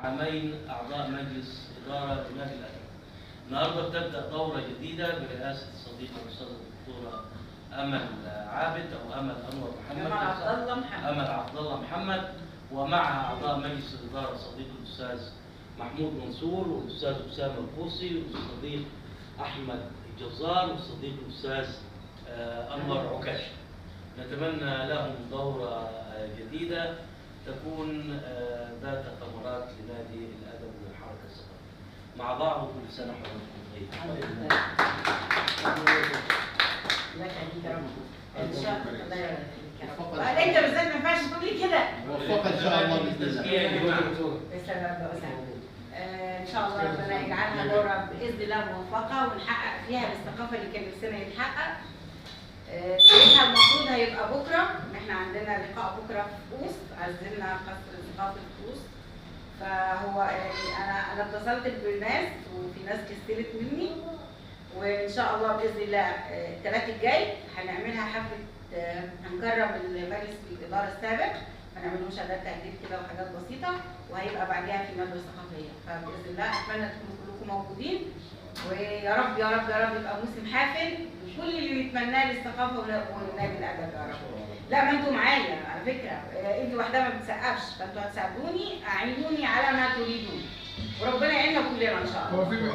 عامين أعضاء مجلس إدارة لنادي الأدب. النهارده بتبدأ دورة جديدة برئاسة الصديقة الأستاذة الدكتورة أمل عابد أو أمل أنور محمد. أمل عبد الله محمد، ومعها أعضاء مجلس الإدارة الصديق الأستاذ محمود منصور والأستاذ أسامة القوسي والصديق أحمد الجزار والصديق الأستاذ أنور عكاش. نتمنى لهم دورة جديدة تكون ذات ثمرات لنادي الأدب والحركة الثقافية. مع بعض وكل سنة وحضراتكم طيب. الله يخليك يا رب. ان شاء الله يخليك. انت بالذات ما ينفعش تقولي كده. موفقة ان شاء الله باذن الله. ان شاء الله ربنا يجعلها دوره باذن الله موفقه ونحقق فيها الاستقافه اللي كان نفسنا يتحقق. ساعتها المفروض هيبقى بكره، ان احنا عندنا لقاء بكره في قوس، عزلنا قصر ثقافه قوس. فهو يعني انا اتصلت بالناس وفي ناس كسلت مني، وان شاء الله باذن الله الثلاث الجاي هنعملها حفله، هنكرم مجلس الاداره السابق، هنعمل لهم شهادات تقدير كده وحاجات بسيطه، وهيبقى بعدها في ندوه ثقافيه. فباذن الله اتمنى تكونوا كلكم موجودين، ويا رب يا رب يا رب يبقى موسم حافل كل اللي نتمناه للثقافه ونادي الادب يا رب. لا ما انتوا معايا على فكره، ايدي واحده ما بتسقفش، فانتوا هتساعدوني، اعينوني على ما تريدون، وربنا يعيننا كلنا ان شاء الله.